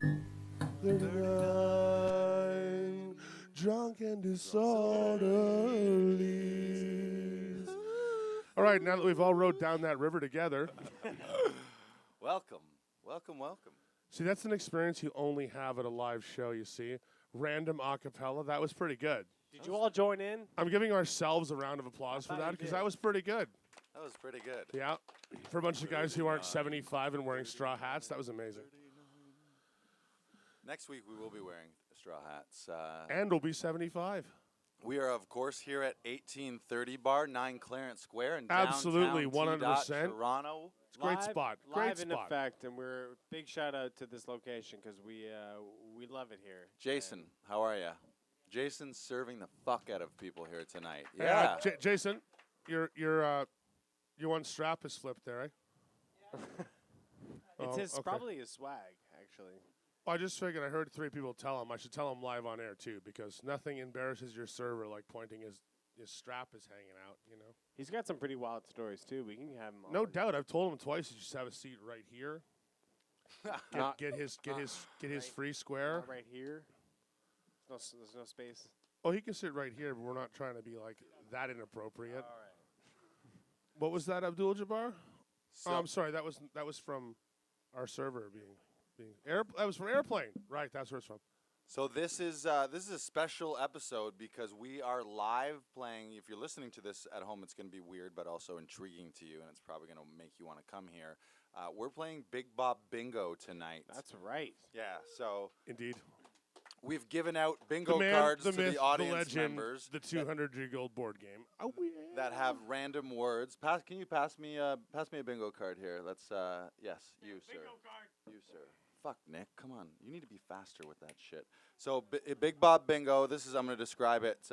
39, drunk and disorderlies. All right, now that we've all rode down that river together. Welcome. See, that's an experience you only have at a live show, you see. Random a cappella, that was pretty good. Did you all join in? I'm giving ourselves a round of applause for that because that was pretty good. That was pretty good. Yeah. For a bunch of guys who aren't 75 and wearing straw hats, that was amazing. Next week we will be wearing straw hats. And we'll be 75. We are, of course, here at 1830 Bar, 9 Clarence Square in Absolutely, downtown 100%. Toronto. It's a great spot. Live in effect, and we're big shout out to this location because we love it here. Jason, how are you? Jason's serving the fuck out of people here tonight. Yeah. Jason, your one strap is flipped there, eh? It's probably his swag, actually. I just figured I heard 3 people tell him. I should tell him live on air, too, because nothing embarrasses your server like pointing his strap is hanging out, you know? He's got some pretty wild stories, too. We can have him on. No doubt. I've told him twice, you just have a seat right here. Get his free square. Right here. There's no space. Oh, he can sit right here, but we're not trying to be, like, that inappropriate. All right. What was that, Abdul-Jabbar? So I'm sorry. That was from our server being that was from Airplane. Right, that's where it's from. So this is a special episode because we are live playing. If you're listening to this at home, it's going to be weird, but also intriguing to you, and it's probably going to make you want to come here. We're playing Big Bob Bingo tonight. That's right. Yeah. So Indeed. we've given out bingo The man, cards the to myth, the audience the legend, members the 200-year-old board game. Oh, yeah. that have random words. Can you pass me a bingo card here? Let's yes, you sir. Bingo card. You sir. Fuck Nick, come on. You need to be faster with that shit. So Big Bob Bingo. I'm going to describe it.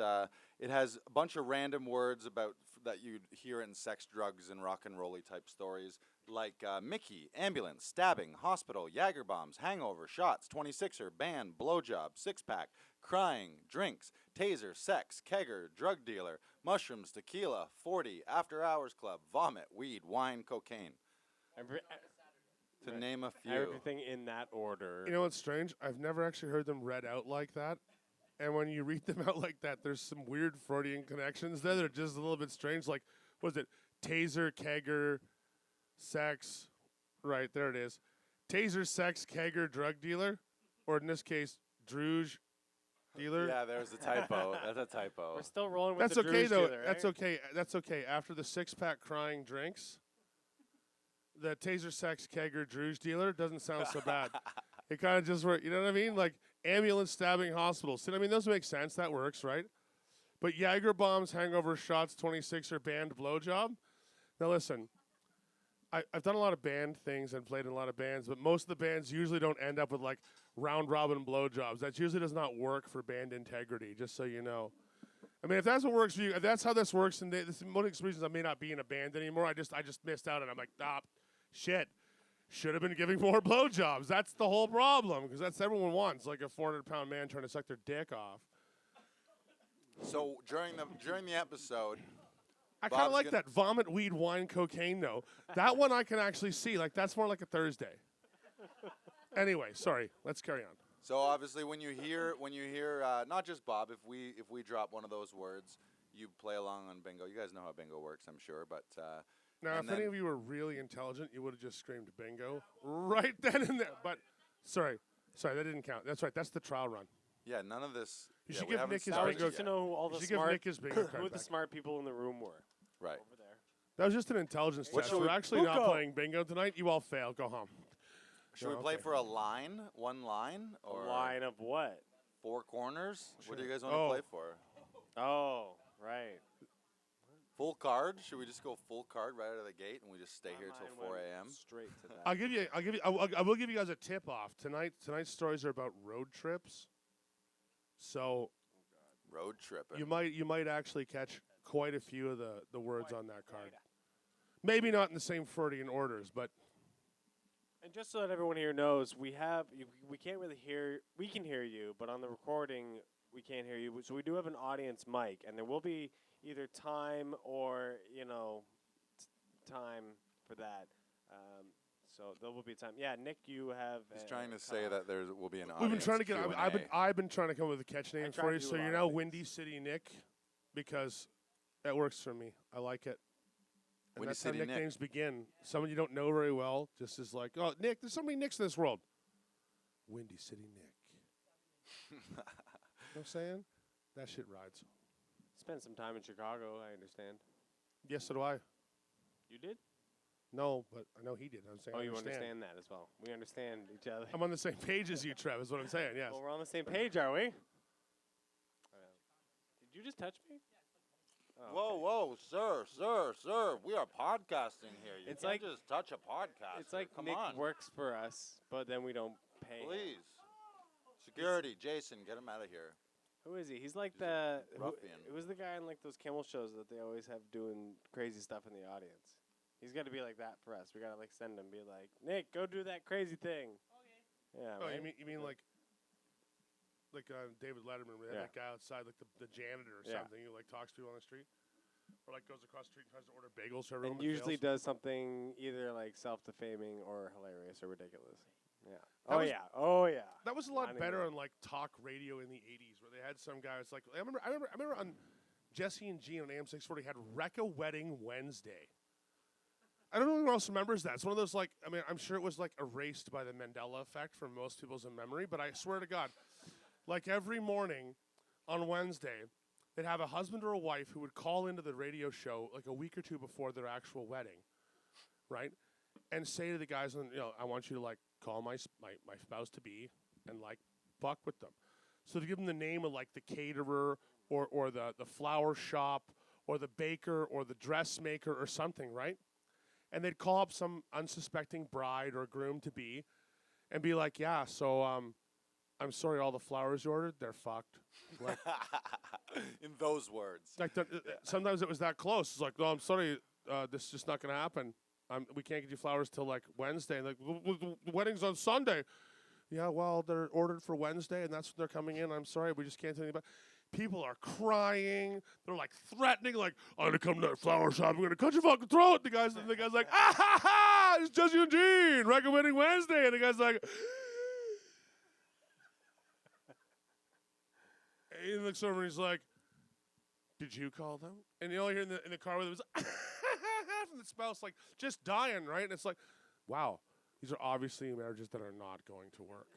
It has a bunch of random words about that you'd hear in sex, drugs, and rock and rolly type stories, like Mickey, ambulance, stabbing, hospital, Jager bombs, hangover, shots, 26er, band, blowjob, six-pack, crying, drinks, taser, sex, kegger, drug dealer, mushrooms, tequila, 40, after hours club, vomit, weed, wine, cocaine. To name a few. Everything in that order. You know what's strange? I've never actually heard them read out like that. And when you read them out like that, there's some weird Freudian connections there that are just a little bit strange. Like, what is it? Taser, kegger, sex. Right, there it is. Taser, sex, kegger, drug dealer. Or in this case, druge dealer. Yeah, there's a typo. That's a typo. We're still rolling with That's the okay, druge though. dealer, That's right? okay. That's okay. After the six-pack crying drinks, the taser, sex, kegger, druge dealer doesn't sound so bad. It kind of just works. You know what I mean? Like ambulance, stabbing, hospital. See, I mean, those make sense. That works, right? But Jager bombs, hangover, shots, 26er, band, blowjob. Now listen, I've done a lot of band things and played in a lot of bands, but most of the bands usually don't end up with like round robin blowjobs. That usually does not work for band integrity. Just so you know. I mean, if that's what works for you, if that's how this works, and this is one of the reasons I may not be in a band anymore. I just missed out, and I'm like, shit. Should have been giving more blowjobs. That's the whole problem, because that's everyone wants, like a 400-pound man trying to suck their dick off. So during the episode, I kind of like that vomit, weed, wine, cocaine. Though that one I can actually see. Like that's more like a Thursday. Anyway, sorry. Let's carry on. So obviously, when you hear not just Bob, if we drop one of those words, you play along on bingo. You guys know how bingo works, I'm sure, but. Now, if any of you were really intelligent, you would have just screamed bingo right then and there. But, sorry, that didn't count. That's right. That's the trial run. Yeah, none of this. You yeah, should we give haven't Nick his started bingo yet. To know who all the You should give smart, Nick his bingo card who the back. smart people in the room were. Right. Over there. That was just an intelligence What test. should We're we- actually not Buko. playing bingo tonight. You all failed. Go home. Should we Oh, play okay. for a line? One line? Or A line of what? 4 corners? What do you guys want Oh. to play for? Oh, right. Full card? Should we just go full card right out of the gate and we just stay here till 4 a.m.? Straight to that. I will give you guys a tip off. Tonight's stories are about road trips. So Road tripping. you might actually catch quite a few of the words on that card. Maybe not in the same Freudian orders, but And just so that everyone here knows, we can't really hear. We can hear you, but on the recording, we can't hear you. So we do have an audience mic, and there will be either time or time for that. So there will be time. Yeah, Nick, you have. He's trying to say that there will be an audience We've been trying to get. Q&A. I've been trying to come up with a catch name tried for to you. do So a you're lot now of Windy City Nick, because that works for me. I like it. And Windy that's City how Nick. nicknames begin. Someone you don't know very well just is like, oh, Nick. There's so many Nicks in this world. Windy City Nick. You know what I'm saying? That shit rides. Spent some time in Chicago. I understand. Yes, so do I. You did? No, but I know he did. I'm saying. Oh, I you understand that as well. We understand each other. I'm on the same page as you, Trev. Is what I'm saying. Yes. Well, we're on the same page, are we? Did you just touch me? Oh, Whoa, sir. We are podcasting here. You It's can't like- just touch a podcast. It's like Come Nick on. works for us, but then we don't pay him. Please. Security, Jason, get him out of here. Who is he? He's like the ruffian. It was the guy in like those camel shows that they always have doing crazy stuff in the audience. He's got to be like that for us. We got to like send him, be like, Nick, go do that crazy thing. Okay. Yeah. Oh, right? you mean like David Letterman, we had Yeah. that guy outside, like the janitor or Yeah. something, who like talks to people on the street, or like goes across the street and tries to order bagels for everyone. And but usually fails. does something either like self-defaming or hilarious or ridiculous. Yeah. That Oh was- yeah. Oh yeah. That was a lot Not better anymore. on like talk radio in the '80s, where they had some guys like I remember on Jesse and Gene on AM 640 had Wreck a Wedding Wednesday. I don't know who else remembers that. It's one of those like I'm sure it was like erased by the Mandela effect from most people's memory, but I swear to God, like every morning on Wednesday, they'd have a husband or a wife who would call into the radio show like a week or two before their actual wedding, right? And say to the guys, I want you to like call my spouse to be and like fuck with them. So to give them the name of like the caterer or the flower shop or the baker or the dressmaker or something, right? And they'd call up some unsuspecting bride or groom to be and be like, yeah, so I'm sorry, all the flowers you ordered, they're fucked. Like, In those words. like sometimes it was that close. It's like, no, I'm sorry, this is just not going to happen. We can't get you flowers till like Wednesday. And like, the wedding's on Sunday. Yeah, well, they're ordered for Wednesday, and that's when they're coming in. I'm sorry, we just can't do anything about it. People are crying. They're like threatening, like, I'm going to come to that flower shop. I'm going to cut your fucking throat. The guy's like, ah, ha, ha, it's Jesse and Gene, recommending Wednesday. And the guy's like, and he looks over and he's like, did you call them? And you all hear in the car with him was from the spouse, like, just dying, right? And it's like, wow, these are obviously marriages that are not going to work.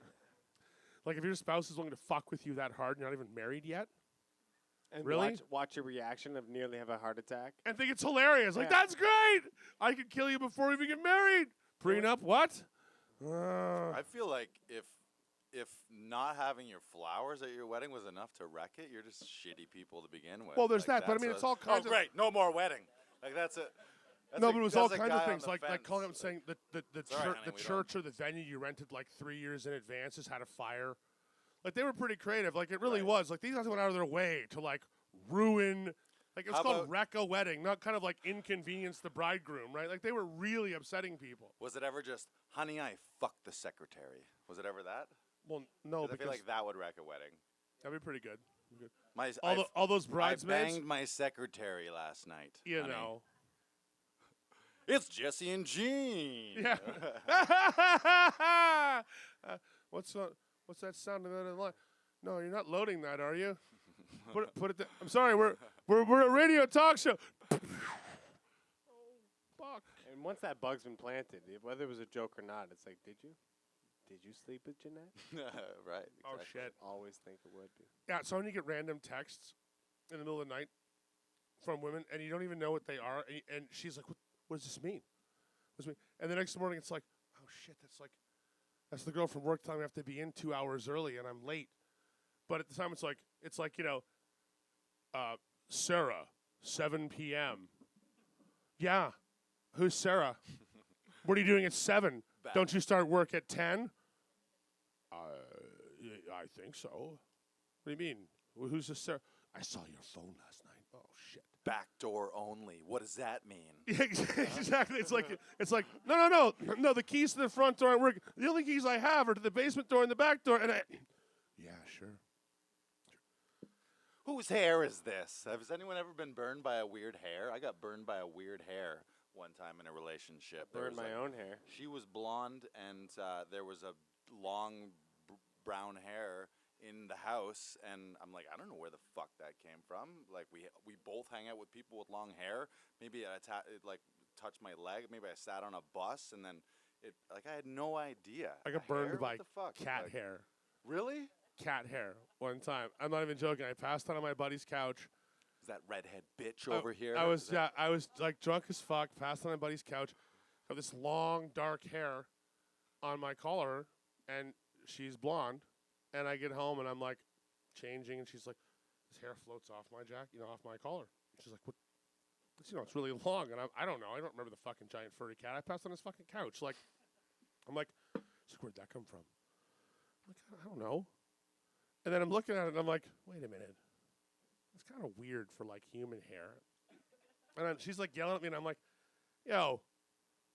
Like, if your spouse is willing to fuck with you that hard and you're not even married yet, And Really? watch your reaction of nearly have a heart attack. and think it's hilarious. Like, Yeah. that's great. I could kill you before we even get married. Prenup, what? I feel like if not having your flowers at your wedding was enough to wreck it, you're just shitty people to begin with. Well, there's Like, that, but I that's mean, a- it's all kinds of- Oh, great, no more wedding. Like that's it. No, but it was all kinds of guy on things, the like fence. calling up and saying the all right, church, honey, the we church or the venue you rented like 3 years in advance has had a fire. Like, they were pretty creative. Like, it really Right. was. Like, these guys went out of their way to like ruin. Like, it was How called about- wreck a wedding, not kind of like inconvenience the bridegroom, right? Like, they were really upsetting people. Was it ever just, honey, I fucked the secretary? Was it ever that? Well, no, 'Cause I because feel like that would wreck a wedding. that'd be pretty good. My All those I bridesmaids, banged my secretary last night. you honey. know. It's Jesse and Gene. Yeah. What's that sound in that line? No, you're not loading that, are you? Put it. I'm sorry. We're a radio talk show. Oh, fuck. And once that bug's been planted, whether it was a joke or not, it's like, did you sleep with Jeanette? Right. Oh exactly. shit. Always think it would be. Yeah. So when you get random texts in the middle of the night from women, and you don't even know what they are, and she's like, "What does this mean?" What's this mean? And the next morning, it's like, "Oh shit, that's the girl from work telling me I have to be in 2 hours early, and I'm late." But at the time, it's like Sarah, 7 p.m. Yeah, who's Sarah? What are you doing at 7? Bad. Don't you start work at 10? I think so. What do you mean? Who's this Sarah? I saw your phone last night. Oh shit. Backdoor only. What does that mean? Yeah, exactly. It's like no. The keys to the front door aren't working. The only keys I have are to the basement door and the back door. And yeah, sure. Whose hair is this? Has anyone ever been burned by a weird hair? I got burned by a weird hair one time in a relationship. Burned my own hair. She was blonde, and there was a long brown hair in the house, and I'm like, I don't know where the fuck that came from. Like, we both hang out with people with long hair. Maybe it touched my leg. Maybe I sat on a bus, and then I had no idea. I got burned by cat hair. Really? Cat hair one time. I'm not even joking. I passed out on my buddy's couch. Is that redhead bitch over here? I was like drunk as fuck, passed on my buddy's couch, got this long dark hair on my collar, and she's blonde. And I get home and I'm like changing, and she's like, "This hair floats off my jacket, off my collar." And she's like, "What? It's really long." And I don't know. I don't remember the fucking giant furry cat. I passed on his fucking couch. Like, I'm like, "Where'd that come from?" I'm like, I don't know. And then I'm looking at it and I'm like, "Wait a minute. It's kind of weird for like human hair." And she's like yelling at me, and I'm like, "Yo,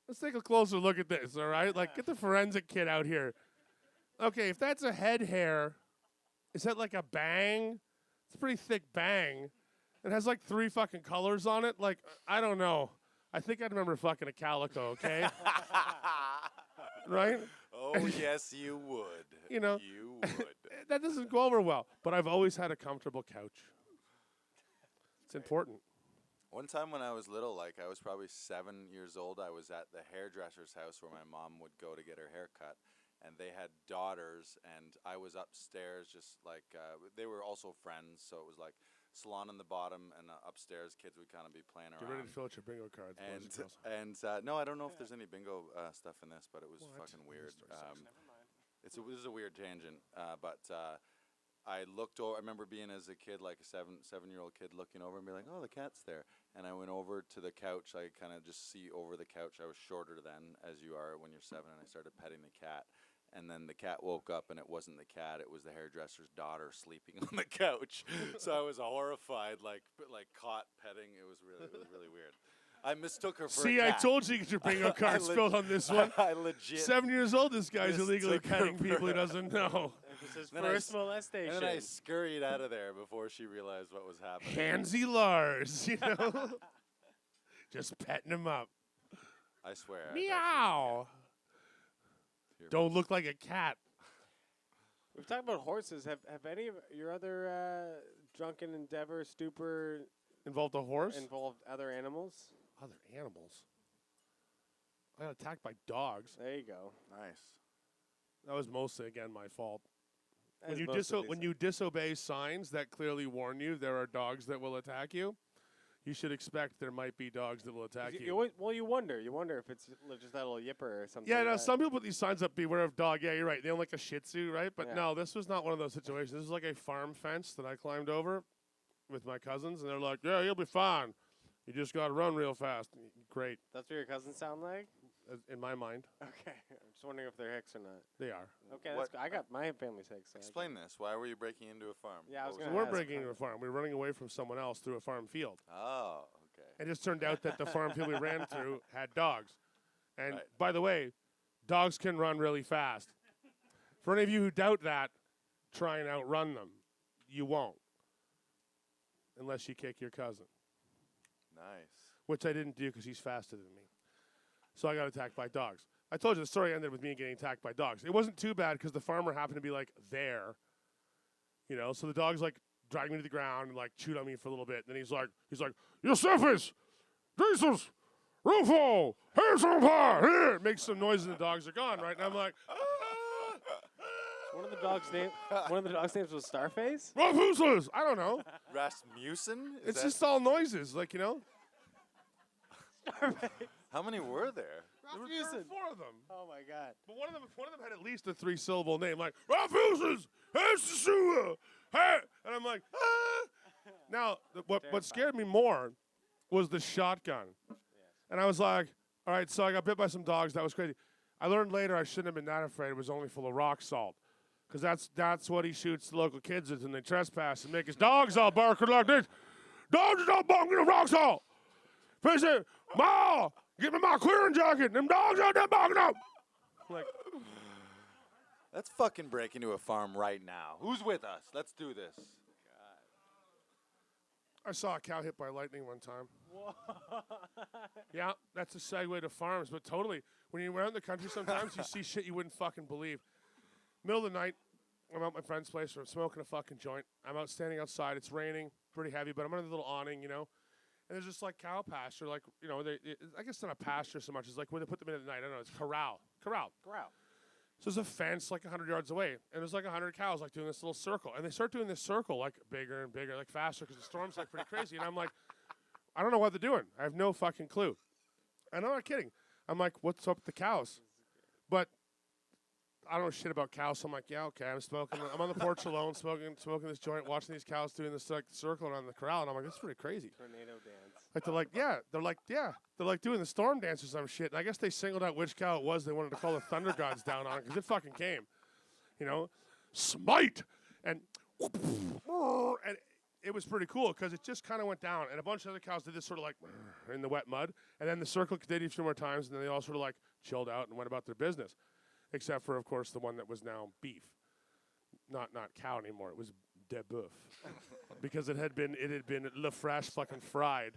let's take a closer look at this, all right? Like, get the forensic kid out here. Okay, if that's a head hair, is that like a bang? It's a pretty thick bang. It has like 3 fucking colors on it. Like, I don't know. I think I'd remember fucking a calico, okay? Right? Oh, yes, you would. You know. You would. That doesn't go over well. But I've always had a comfortable couch. It's important. One time when I was little, like I was probably 7 years old, I was at the hairdresser's house where my mom would go to get her hair cut. And they had daughters, and I was upstairs just like, they were also friends, so it was like salon on the bottom, and upstairs kids would kind of be playing around. Get ready to fill out your bingo cards. No, I don't know if there's any bingo stuff in this, but it was fucking weird. This is a weird tangent, but I looked over. I remember being as a kid, like a seven-year-old kid, looking over and be like, "Oh, the cat's there." And I went over to the couch. I kind of just see over the couch. I was shorter then, as you are when you're 7, and I started petting the cat. And then the cat woke up, and it wasn't the cat; it was the hairdresser's daughter sleeping on the couch. So I was horrified, like caught petting. It was really weird. I mistook her for a cat. I told you to get your bingo cards filled on this one. I legit. 7 years old, this guy's illegally petting people he doesn't know. It was his first molestation. And then I scurried out of there before she realized what was happening. Handsy Lars, just petting him up. I swear. Meow. Don't look like a cat. We've talked about horses. Have any of your other drunken endeavor, stupor involved a horse? Involved other animals? Other animals? I got attacked by dogs. There you go. Nice. That was mostly, again, my fault. When When you disobey signs that clearly warn you there are dogs that will attack you, you should expect there might be dogs that will attack you. Well, you wonder. You wonder if it's just that little yipper or something. Yeah, like no, that. some people put these signs up, beware of dog. Yeah, you're right. They don't like a Shih Tzu, right? But no, this was not one of those situations. This was like a farm fence that I climbed over with my cousins, and they're like, "Yeah, you'll be fine. You just got to run real fast." Great. That's what your cousins sound like? In my mind. Okay. I'm just wondering if they're Hicks or not. They are. Okay, that's good. I got my family's Hicks. So Explain this. Why were you breaking into a farm? Yeah, I was We gonna weren't ask. breaking into a farm. We were running away from someone else through a farm field. Oh, okay. It just turned out that the farm field we ran through had dogs. And Right. by the way, dogs can run really fast. For any of you who doubt that, try and outrun them. You won't. Unless you kick your cousin. Nice. Which I didn't do because he's faster than me. So I got attacked by dogs. I told you the story ended with me getting attacked by dogs. It wasn't too bad because the farmer happened to be like there. So the dogs like dragged me to the ground and like chewed on me for a little bit. And then he's like, Josephus, Jesus, Rufo, here's some pie, here. Makes some noise and the dogs are gone, right? And I'm like, One of the dogs' names was Starface? Rufus, I don't know. Rasmussen? It's just all noises, like, Starface. How many were there? There were 4 of them. Oh my God. But one of them had at least a 3-syllable name, like Rufus, hey, and I'm like, ah. Now, what scared me more was the shotgun, and I was like, all right, so I got bit by some dogs. That was crazy. I learned later I shouldn't have been that afraid. It was only full of rock salt, because that's what he shoots the local kids with when they trespass and make his dogs all barking like this. Dogs are all barking the rock salt. He said, Ma, give me my clearing jacket. Them dogs out there barking up. Like, Let's fucking break into a farm right now. Who's with us? Let's do this. I saw a cow hit by lightning one time. Whoa. Yeah, that's a segue to farms, but totally. When you're out in the country sometimes, you see shit you wouldn't fucking believe. Middle of the night, I'm at my friend's place, we're smoking a fucking joint. I'm out standing outside, it's raining, pretty heavy, but I'm under the little awning, you know. And there's just like cow pasture, like, you know, I guess not a pasture so much, it's like where they put them in at night, I don't know, it's corral. So there's a fence like 100 yards away, and there's like 100 cows like doing this little circle. And they start doing this circle like bigger and bigger, like faster, because the storm's like pretty crazy. And I'm like, I don't know what they're doing. I have no fucking clue. And I'm not kidding. I'm like, what's up with the cows? But I don't know shit about cows, so I'm like, yeah, okay. I'm on the porch alone, smoking this joint, watching these cows doing this like circle around the corral, and I'm like, this is pretty crazy. Tornado dance. Like they're like doing the storm dance or some shit. And I guess they singled out which cow it was they wanted to call the thunder gods down on, because it fucking came, you know, smite, and it was pretty cool because it just kind of went down, and a bunch of other cows did this sort of like in the wet mud, and then the circle continued a few more times, and then they all sort of like chilled out and went about their business, except for of course the one that was now beef, not cow anymore. It was de boeuf, because it had been la fresh fucking fried.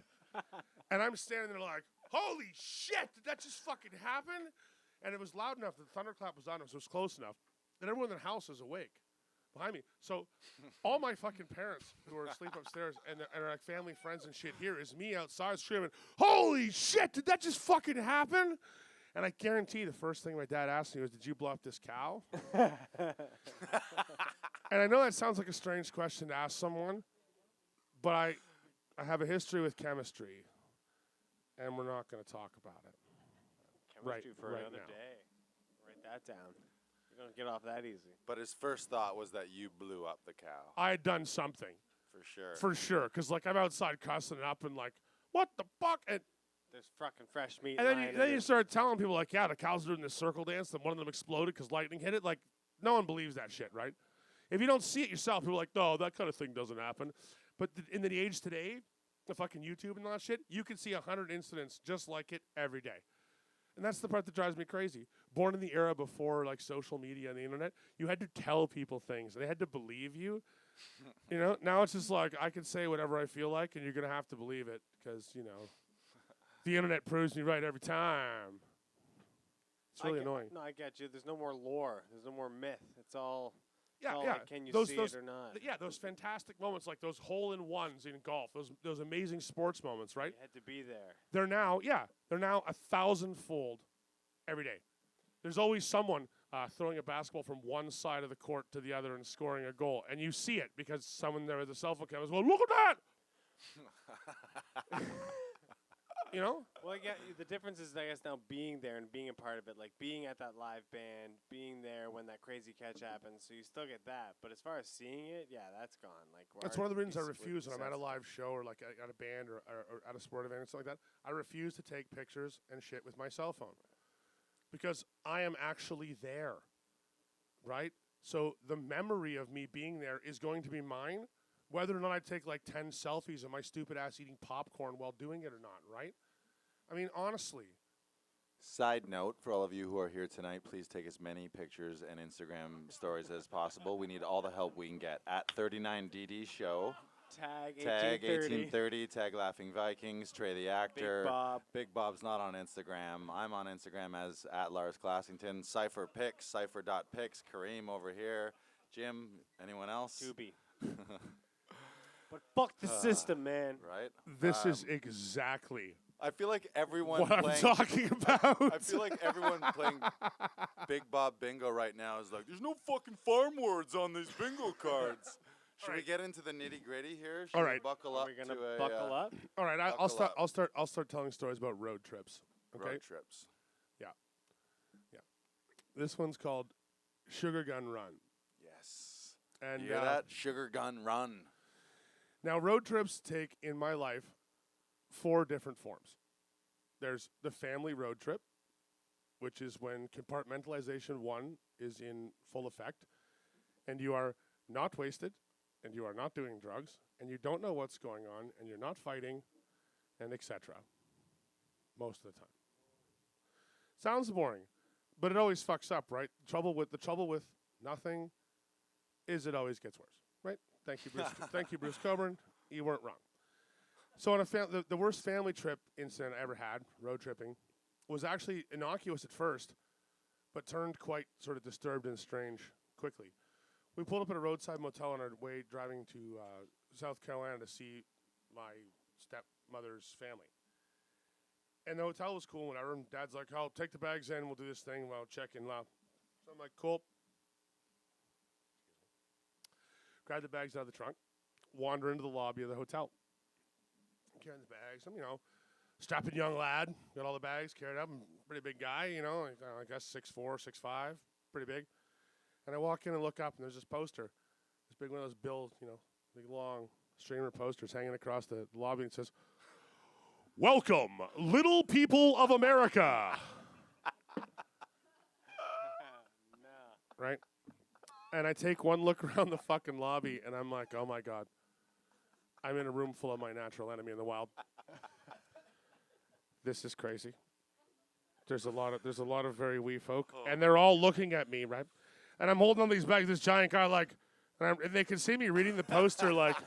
And I'm standing there like, holy shit, did that just fucking happen? And it was loud enough that the thunderclap was on us, so it was close enough that everyone in the house was awake behind me. So all my fucking parents who are asleep upstairs and are like family, friends and shit here is me outside screaming, holy shit, did that just fucking happen? And I guarantee the first thing my dad asked me was, did you blow up this cow? And I know that sounds like a strange question to ask someone, but I have a history with chemistry, and we're not going to talk about it. Chemistry for right another now. day. Write that down. You don't get off that easy. But his first thought was that you blew up the cow. I had done something. For sure. For sure, because like I'm outside cussing it up and like, what the fuck? And There's fucking fresh meat. then lying you in start telling people like, yeah, the cow's doing this circle dance, and one of them exploded because lightning hit it. Like, no one believes that shit, right? If you don't see it yourself, people are like, no, that kind of thing doesn't happen. But in the age today, the fucking YouTube and all that shit, you can see 100 incidents just like it every day. And that's the part that drives me crazy. Born in the era before like social media and the internet, you had to tell people things. They had to believe you. You know, now it's just like I can say whatever I feel like, and you're going to have to believe it because, you know, the internet proves me right every time. It's really annoying. No, I get you. There's no more lore. There's no more myth. It's all... Yeah, all yeah. like, can you see it or not? Yeah, those fantastic moments, like those hole-in-ones in golf, those amazing sports moments, right? You had to be there. They're now 1,000-fold every day. There's always someone throwing a basketball from one side of the court to the other and scoring a goal, and you see it because someone there with a cell phone camera is, well, look at that! You know? Well, yeah, the difference is, I guess, now being there and being a part of it, like being at that live band, being there when that crazy catch happens, so you still get that. But as far as seeing it, yeah, that's gone. Like That's one of the reasons I refuse when I'm at a live show or like at a band or at a sport event or something like that. I refuse to take pictures and shit with my cell phone because I am actually there, right? So the memory of me being there is going to be mine, whether or not I take like 10 selfies of my stupid ass eating popcorn while doing it or not, right? I mean, honestly. Side note, for all of you who are here tonight, please take as many pictures and Instagram stories as possible. We need all the help we can get. At 39DD Show. Tag 1830. Tag Laughing Vikings. Trey the Actor. Big Bob. Big Bob's not on Instagram. I'm on Instagram as at Lars Classington. Cifer Pics. Cifer.pics. Karim over here. Jim. Anyone else? Tubi. But fuck the system, man. Right? This is exactly I feel like everyone what I'm talking about. I feel like everyone playing Big Bob Bingo right now is like, there's no fucking farm words on these bingo cards. Should we get into the nitty gritty here? Should All we right. buckle Are up we gonna to buckle up? All right, I'll Buckle start. up. I'll start telling stories about road trips. Okay. road trips? This one's called Sugar Gun Run. Yes. And You hear that? Sugar Gun Run. Now, road trips take in my life 4 different forms. There's the family road trip, which is when compartmentalization 1 is in full effect, and you are not wasted, and you are not doing drugs, and you don't know what's going on, and you're not fighting, and etc. Most of the time. Sounds boring, but it always fucks up, right? The trouble with nothing is it always gets worse, right? Thank you, Bruce. Thank you, Bruce Coburn. You weren't wrong. So on the worst family trip incident I ever had, road tripping, was actually innocuous at first, but turned quite sort of disturbed and strange quickly. We pulled up at a roadside motel on our way driving to South Carolina to see my stepmother's family. And the hotel was cool, whatever. And Dad's like, "Oh, take the bags in. We'll do this thing. We'll check in." So I'm like, "Cool." Grab the bags out of the trunk, wander into the lobby of the hotel. Carrying the bags. I'm, strapping young lad. Got all the bags carried up. I'm a pretty big guy, I guess 6'4", 6'5", pretty big. And I walk in and look up, and there's this poster. This big one of those big long streamer posters hanging across the lobby, and it says, "Welcome, little people of America." Right? And I take one look around the fucking lobby, and I'm like, oh, my God. I'm in a room full of my natural enemy in the wild. This is crazy. There's a lot of very wee folk, and they're all looking at me, right? And I'm holding on these bags, this giant guy, like, and they can see me reading the poster, like,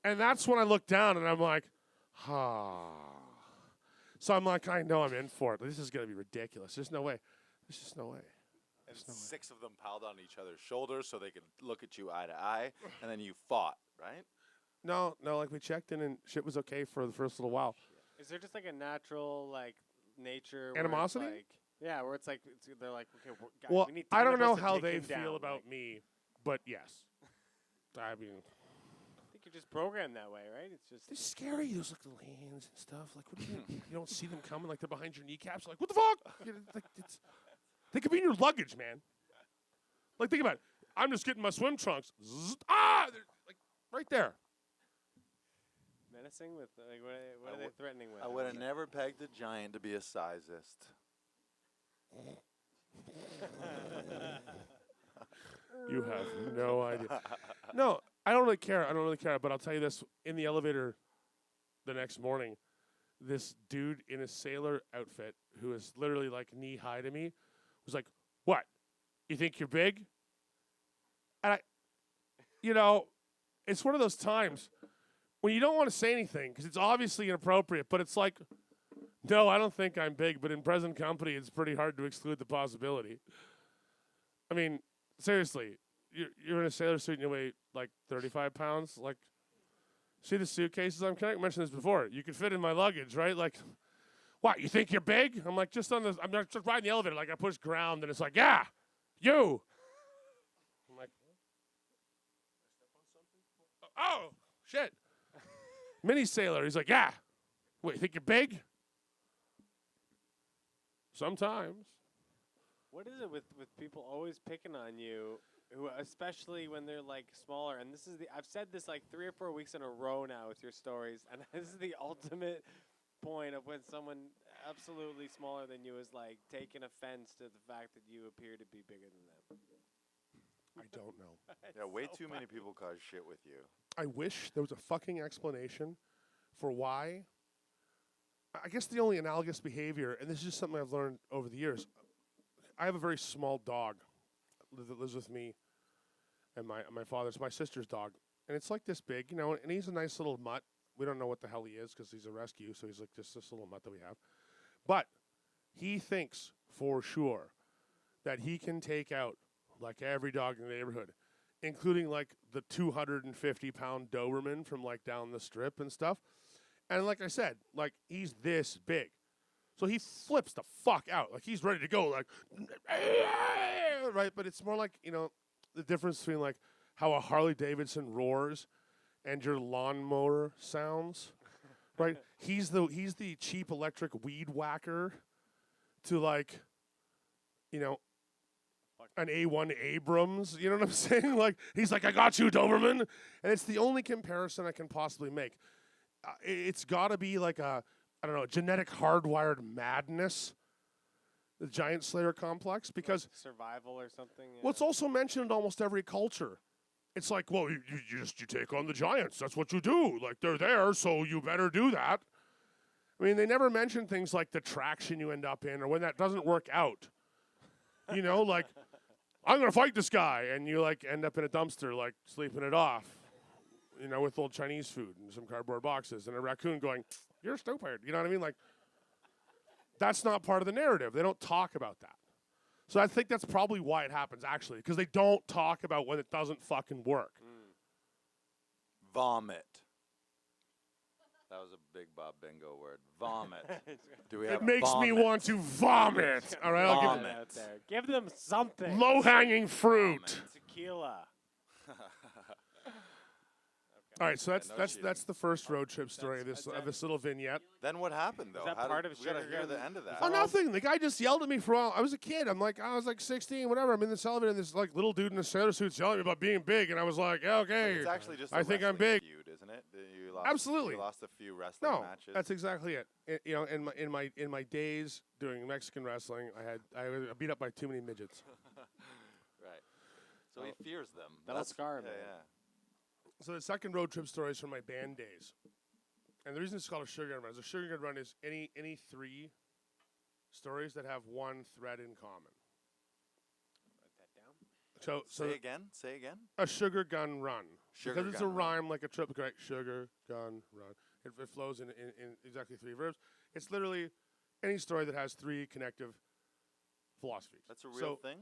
and that's when I look down, and I'm like, So I'm like, I know I'm in for it. This is gonna be ridiculous. There's no way. There's just no way. And 6 of them piled on each other's shoulders so they could look at you eye to eye, and then you fought, right? No, like we checked in and shit was okay for the first little while. Is there just like a natural nature animosity? Where it's like they're like, okay, guys, well, we need I don't 10 of know us to how take they him feel down. about me, but yes, I mean, I think you're just programmed that way, right? It's just they're scary. Those little hands and stuff. Like, what do you mean? You don't see them coming? Like they're behind your kneecaps. Like, what the fuck? They could be in your luggage, man. Like, think about it. I'm just getting my swim trunks. They're like right there. menacing with what are they threatening with? I would have never pegged a giant to be a sizist. You have no idea. No, I don't really care. But I'll tell you this. In the elevator the next morning, this dude in a sailor outfit who was literally like knee high to me was like, "What? You think you're big?" And it's one of those times when you don't want to say anything because it's obviously inappropriate, but it's like, no, I don't think I'm big, but in present company, it's pretty hard to exclude the possibility. I mean, seriously, you're in a sailor suit and you weigh like 35 pounds. Like, see the suitcases? I mentioned this before. You could fit in my luggage, right? Like, what? You think you're big? I'm like, I'm not just riding the elevator. Like, I push ground and it's like, yeah, you. I'm like, oh, shit. Mini sailor. He's like, yeah. Wait, you think you're big? Sometimes. What is it with people always picking on you, who especially when they're like smaller? And this is I've said this like 3 or 4 weeks in a row now with your stories, and this is the ultimate point of when someone absolutely smaller than you is like taking offense to the fact that you appear to be bigger than them. I don't know. Yeah, way too many people cause shit with you. I wish there was a fucking explanation for why. I guess the only analogous behavior, and this is just something I've learned over the years. I have a very small dog that lives with me and my father's, my sister's dog. And it's like this big, and he's a nice little mutt. We don't know what the hell he is because he's a rescue, so he's like just this little mutt that we have. But he thinks for sure that he can take out like every dog in the neighborhood, including like the 250-pound Doberman from like down the strip and stuff. And like I said, like he's this big. So he flips the fuck out. Like he's ready to go, like, right? But it's more like, the difference between like how a Harley Davidson roars and your lawnmower sounds, right? He's the cheap electric weed whacker to like, an A1 Abrams. You know what I'm saying? Like he's like, I got you, Doberman. And it's the only comparison I can possibly make. It's got to be like genetic hardwired madness, the giant slayer complex, because survival or something. Yeah. Well, it's also mentioned in almost every culture. It's like, well, you take on the giants. That's what you do. Like they're there, so you better do that. I mean, they never mention things like the traction you end up in, or when that doesn't work out. Like I'm gonna fight this guy, and you like end up in a dumpster, like sleeping it off. with old Chinese food and some cardboard boxes, and a raccoon going, "You're stupid." You know what I mean? Like, that's not part of the narrative. They don't talk about that. So I think that's probably why it happens, actually, because they don't talk about when it doesn't fucking work. Vomit. That was a big Bob Bingo word. Vomit. Do we have It makes me vomit? want to vomit. All right, I'll give Vomit. Out there. Give them something. low-hanging fruit. Vomit. Tequila. All right, so no that's cheating. the first road trip story of this little vignette. Then what happened, though? that How part did, of we gotta Sugar hear Gun? the end of that. Oh, nothing. The guy just yelled at me for a while. I was a kid. I was like 16, whatever. I'm in this elevator, and this like little dude in a sailor suit's yelling at me about being big, and I was like, yeah, okay. It's actually just. I think I'm wrestling big. Feud, isn't it? You lost, Absolutely. You lost a few wrestling No, matches. that's exactly it. In my days doing Mexican wrestling, I beat up by too many midgets. Right. So he fears them. That'll That's- scar him, Yeah, man. yeah. So the second road trip story is from my band days, and the reason it's called a sugar gun run is a sugar gun run is any three stories that have one thread in common. Write that down. So Say again. Say again. a sugar gun run. Sugar Because it's a gun run. rhyme like a trip, correct? Sugar gun run. It flows in exactly three verbs. It's literally any story that has three connective philosophies. That's a real So thing.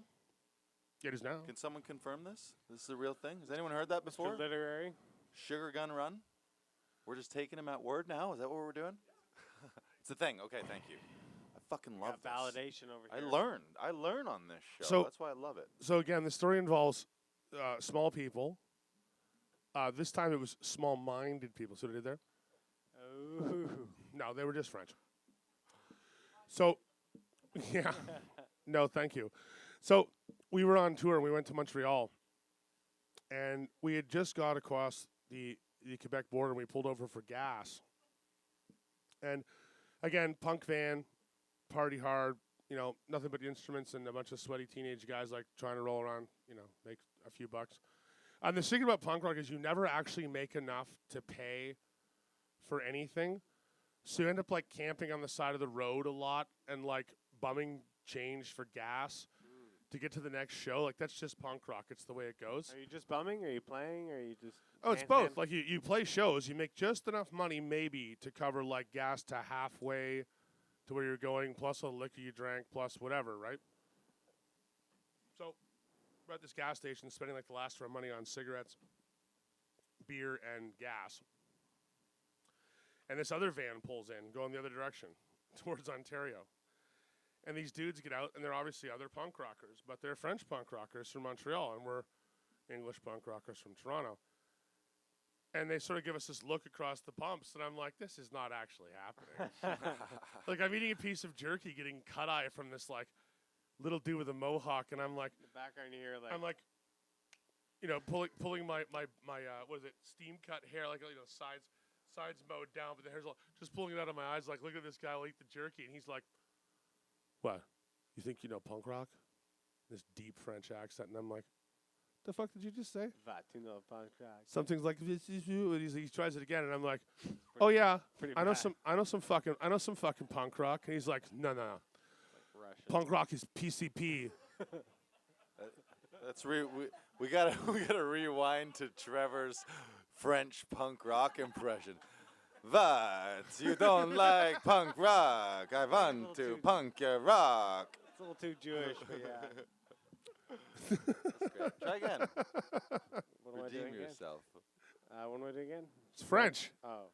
it is now. Can someone confirm this? This is a real thing. Has anyone heard that before? Mr. Literary. Sugar gun run. We're just taking him at word now. Is that what we're doing? It's a thing. Okay, thank you. I fucking love Got this. validation over I here. learned. I learn on this show. So- That's why I love it. So again, the story involves small people. This time it was small-minded people. So what I did there? Oh. No, they were just French. So, yeah. No, thank you. So we were on tour and we went to Montreal. And we had just got across the Quebec border and we pulled over for gas. And again, punk van, party hard, nothing but instruments and a bunch of sweaty teenage guys like trying to roll around, make a few bucks. And the secret about punk rock is you never actually make enough to pay for anything. So you end up like camping on the side of the road a lot and like bumming change for gas to get to the next show. Like that's just punk rock. It's the way it goes. Are you just bumming? Are you playing? Or are you just? Oh, it's hand-hand? both. Like you play shows, you make just enough money maybe to cover like gas to halfway to where you're going, plus all the liquor you drank, plus whatever, right? So we're at this gas station spending like the last of our money on cigarettes, beer, and gas. And this other van pulls in, going the other direction, towards Ontario. And these dudes get out, and they're obviously other punk rockers, but they're French punk rockers from Montreal, and we're English punk rockers from Toronto. And they sort of give us this look across the pumps, and I'm like, this is not actually happening. Like, I'm eating a piece of jerky, getting cut-eye from this, like, little dude with a mohawk, and I'm like, In the background, you hear like. I'm like, pulling my what is it, steam cut hair, like, sides mowed down, but the hair's all, just pulling it out of my eyes, like, look at this guy, I'll eat the jerky, and he's like, what, you think you know punk rock? This deep French accent, and I'm like, the fuck did you just say? Va, tu know punk rock. Something's like, and he tries it again, and I'm like, oh yeah, Pretty I know bad. some fucking punk rock, and he's like, no, Like Russian. punk rock is PCP. That's we gotta rewind to Trevor's French punk rock impression. What? You don't like punk rock? I want to punk your rock. It's a little too Jewish, but yeah. That's great. Try again. What am I Redeem doing again? yourself. What am I doing again? It's French. Oh.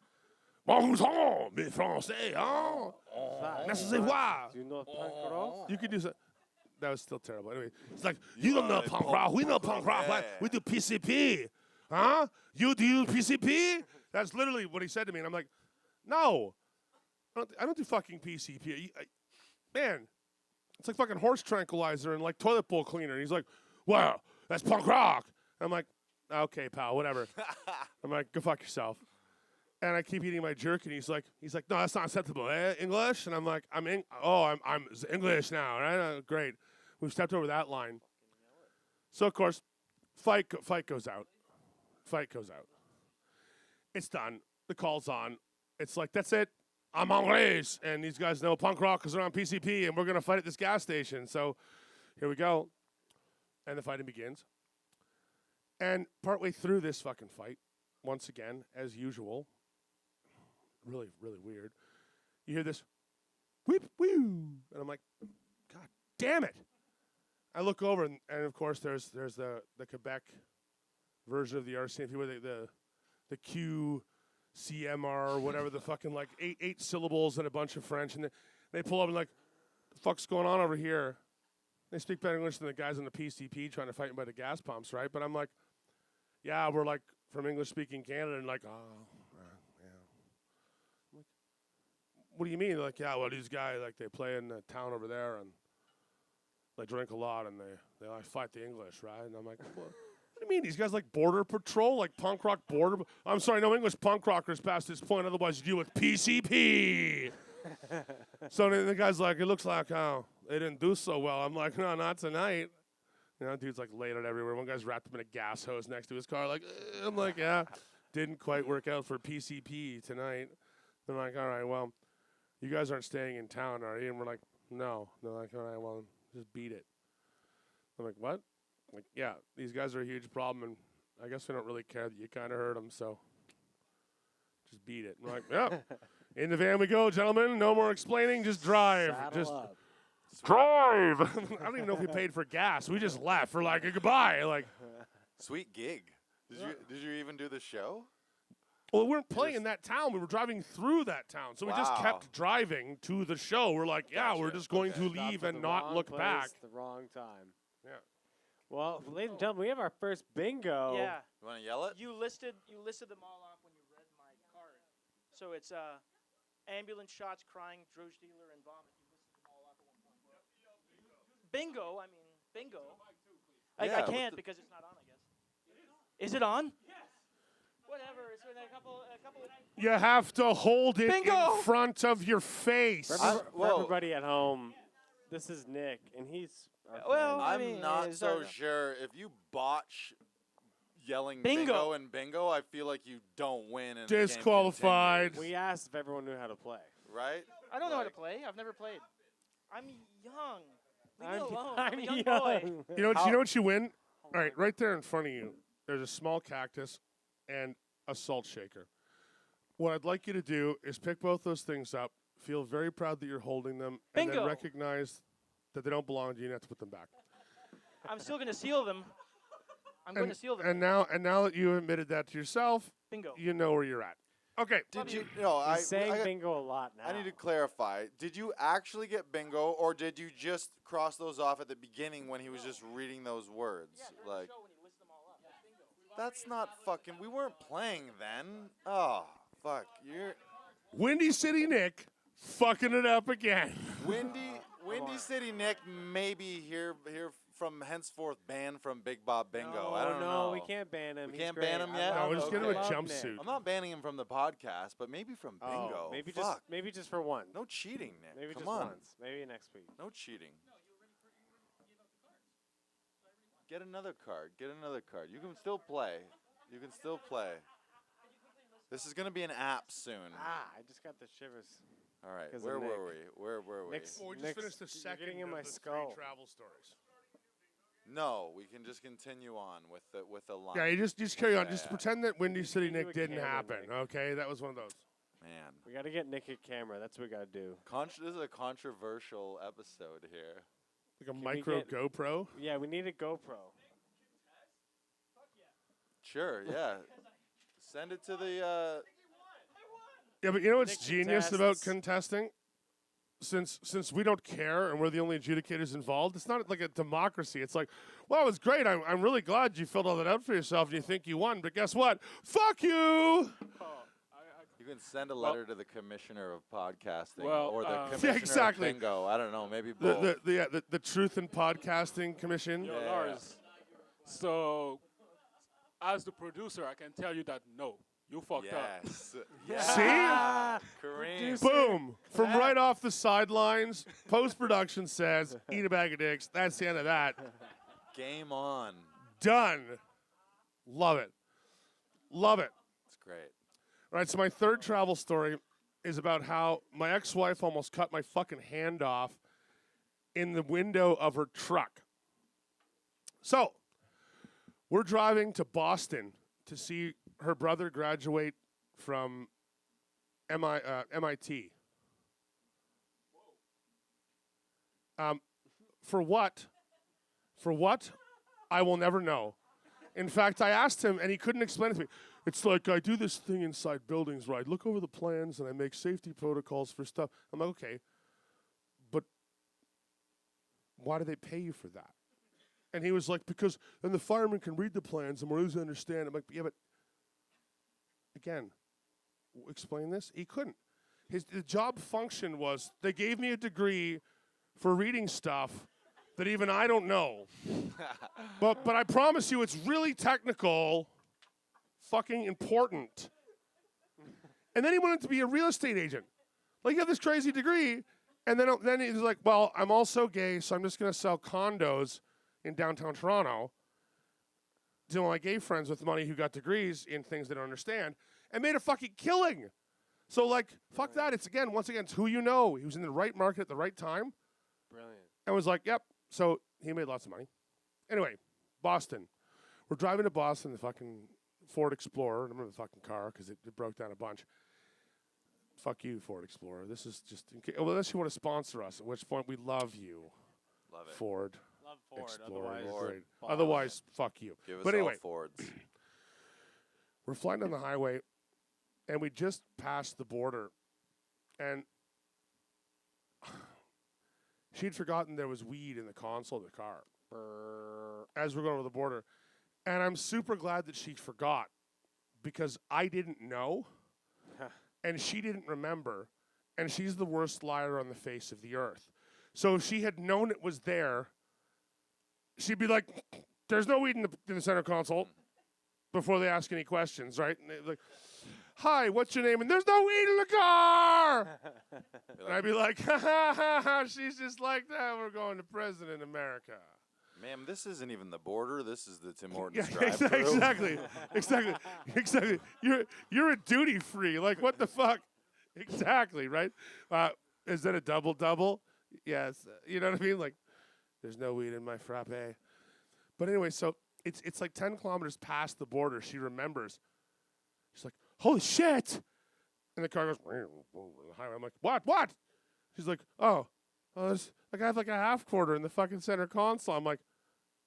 Bon sang, mes français, hein? Va, Laissez voir. Do you know punk rock? You could do so. That was still terrible. Anyway, it's like, you don't know punk rock. We know punk rock. What? We do PCP. Huh? You do PCP? That's literally what he said to me. And I'm like, no. I don't do fucking PCP. Man, it's like fucking horse tranquilizer and like toilet bowl cleaner. And he's like, well, that's punk rock. And I'm like, okay, pal, whatever. I'm like, go fuck yourself. And I keep eating my jerky, and he's like, no, that's not acceptable. English? And I'm like, I'm English now, right? Great. We've stepped over that line. So of course, fight goes out. Fight goes out. It's done. The call's on. It's like, that's it. I'm on race, and these guys know punk rock because they're on PCP, and we're gonna fight at this gas station. So here we go, and the fighting begins. And partway through this fucking fight, once again, as usual, really, really weird. You hear this, whip, woo, and I'm like, God damn it! I look over, and of course, there's the Quebec version of the RCMP, where the Q, CMR, whatever the fucking like eight syllables and a bunch of French, and they pull up and like, the fuck's going on over here? They speak better English than the guys on the PCP trying to fight me by the gas pumps, right? But I'm like, yeah, we're like from English-speaking Canada, and like, yeah. I'm like, what do you mean? They're like, yeah, well, these guys, like, they play in the town over there, and they drink a lot, and they like fight the English, right? And I'm like, what do you mean? These guys like border patrol, like punk rock border? I'm sorry, no English punk rockers past this point, otherwise you deal with PCP. So the guy's like, it looks like they didn't do so well. I'm like, no, not tonight. You know, dude's like laid out everywhere. One guy's wrapped up in a gas hose next to his car. Like, I'm like, yeah, didn't quite work out for PCP tonight. They're like, all right, well, you guys aren't staying in town, are you? And we're like, no. They're like, all right, well, just beat it. I'm like, what? I'm like, yeah, these guys are a huge problem, and I guess we don't really care that you kind of heard them, so just beat it. I'm like, yeah. In the van we go, gentlemen. No more explaining. Just drive. Saddle Just up. drive. I don't even know if we paid for gas. We just left for like a goodbye. Like, Sweet gig. Did you even do the show? well, we weren't playing in that town. We were driving through that town, so we just Wow. kept driving to the show. We're like, yeah, we're Gotcha. just going Okay. to Stopped leave at and the not wrong look place, back. The wrong time. Yeah. Well, ladies and gentlemen, we have our first bingo. Yeah, You want to yell it? you listed them all off when you read my card. So it's ambulance shots, crying, drug dealer, and vomit. You listed them all off at one point. Bingo. I mean, bingo. Yeah, I what can't the- because it's not on. I guess. Is it on? Yes. Whatever. It's in a couple. You have to hold it Bingo! in front of your face. For whoa. everybody at home, this is Nick, and he's our Well, friend. I I'm mean, not is so that- sure. If you botch yelling Bingo. and bingo, I feel like you don't win. And the game Disqualified. continues, We asked if everyone knew how to play. right? I don't know how to Like- play. I've never played. I'm young. Leave me I'm, alone. I'm I'm a young, young. boy. You know what you win? All right, right there in front of you, there's a small cactus and a salt shaker. What I'd like you to do is pick both those things up, feel very proud that you're holding them, and then Bingo. recognize that they don't belong to you and have to put them back. I'm still going to seal them. I'm going to seal them. And now that you admitted that to yourself, Bingo. you know where you're at. Okay. Did you? No, I. He's saying I, bingo a lot now. I need to clarify. Did you actually get bingo, or did you just cross those off at the beginning when he was just reading those words? Like, that's not fucking. We weren't playing then. Oh, fuck. You're Windy City Nick fucking it up again. Windy City Nick maybe here from henceforth banned from Big Bob Bingo. I don't know. No, we can't ban him. We He's can't great. ban him I yet? love No, we're just him. getting him a I love Nick. jumpsuit. I'm not banning him from the podcast, but maybe from bingo. Oh, maybe Fuck. just for one. No cheating, Nick. Maybe Come just on. once. Maybe next week. No cheating. Get another card. Get another card. You can still play. You can still play. This is going to be an app soon. I just got the shivers. All right. 'cause of Where Nick. were we? Where were we? Nick's- Well, we just Nick's- finished the you're second getting in of my the skull. three travel stories. No, we can just continue on with the line. Yeah, you just carry on. Yeah, Just yeah. pretend that Windy City You can do Nick a didn't camera, happen. Nick. Okay, that was one of those. Man. We got to get Nick a camera. That's what we got to do. This is a controversial episode here. Like a we micro get- GoPro. Yeah, we need a GoPro. Sure, yeah. Send it to the Yeah, but you know what's Nick genius about contests. contesting? Since we don't care and we're the only adjudicators involved, it's not like a democracy. It's like, well, it was great. I'm really glad you filled all that out for yourself and you think you won. But guess what? Fuck you! You can send a letter to the commissioner of podcasting Well, or the yeah, commissioner exactly. of bingo. I don't know, maybe both. The Truth in Podcasting Commission. Yo, Yeah. Lars. So, as the producer, I can tell you that no, you fucked up. Yes. See? Karim. Boom! From right off the sidelines, post-production says, eat a bag of dicks. That's the end of that. Game on. Done. Love it. Love it. It's great. All right, so my third travel story is about how my ex-wife almost cut my fucking hand off in the window of her truck. So, we're driving to Boston to see her brother graduate from MIT. For what? For what? I will never know. In fact, I asked him, and he couldn't explain it to me. It's like I do this thing inside buildings where I look over the plans and I make safety protocols for stuff. I'm like, okay, but why do they pay you for that? And he was like, because then the firemen can read the plans and we're easy to understand. I'm like, yeah, but again, explain this. He couldn't. The job function was they gave me a degree for reading stuff that even I don't know. but I promise you, it's really technical, fucking important. And then he wanted to be a real estate agent. Like, you have this crazy degree, and then he's like, well, I'm also gay, so I'm just going to sell condos in downtown Toronto to my gay friends with money who got degrees in things they don't understand, and made a fucking killing. So, like, fuck that. Once again, it's who you know. He was in the right market at the right time. Brilliant. And was like, yep. So he made lots of money. Anyway, Boston. We're driving to Boston, the fucking Ford Explorer. I remember the fucking car because it broke down a bunch. Fuck you, Ford Explorer. This is just, unless you want to sponsor us, at which point we love you. Love it. Ford. Love Ford. Explorer. Otherwise, Great. boss. Otherwise, fuck you. Give us But anyway, all Fords. we're flying down the highway, and we just passed the border, and she'd forgotten there was weed in the console of the car as we're going over the border. And I'm super glad that she forgot because I didn't know and she didn't remember. And she's the worst liar on the face of the earth. So if she had known it was there, she'd be like, there's no weed in the center console before they ask any questions, right? And they're like, hi, what's your name? And there's no weed in the car. And I'd be like, ha, ha, ha, ha, she's just like that. We're going to prison in America. Ma'am, this isn't even the border. This is the Tim Hortons Yeah, drive-thru. exactly. You're a duty free. Like, what the fuck? Exactly, right? Is that a double-double? Yes. You know what I mean? Like, there's no weed in my frappe. But anyway, so it's like 10 kilometers past the border. She remembers. She's like, holy shit. And the car goes, the highway. I'm like, what? She's like, there's, like, I have like a half quarter in the fucking center console. I'm like,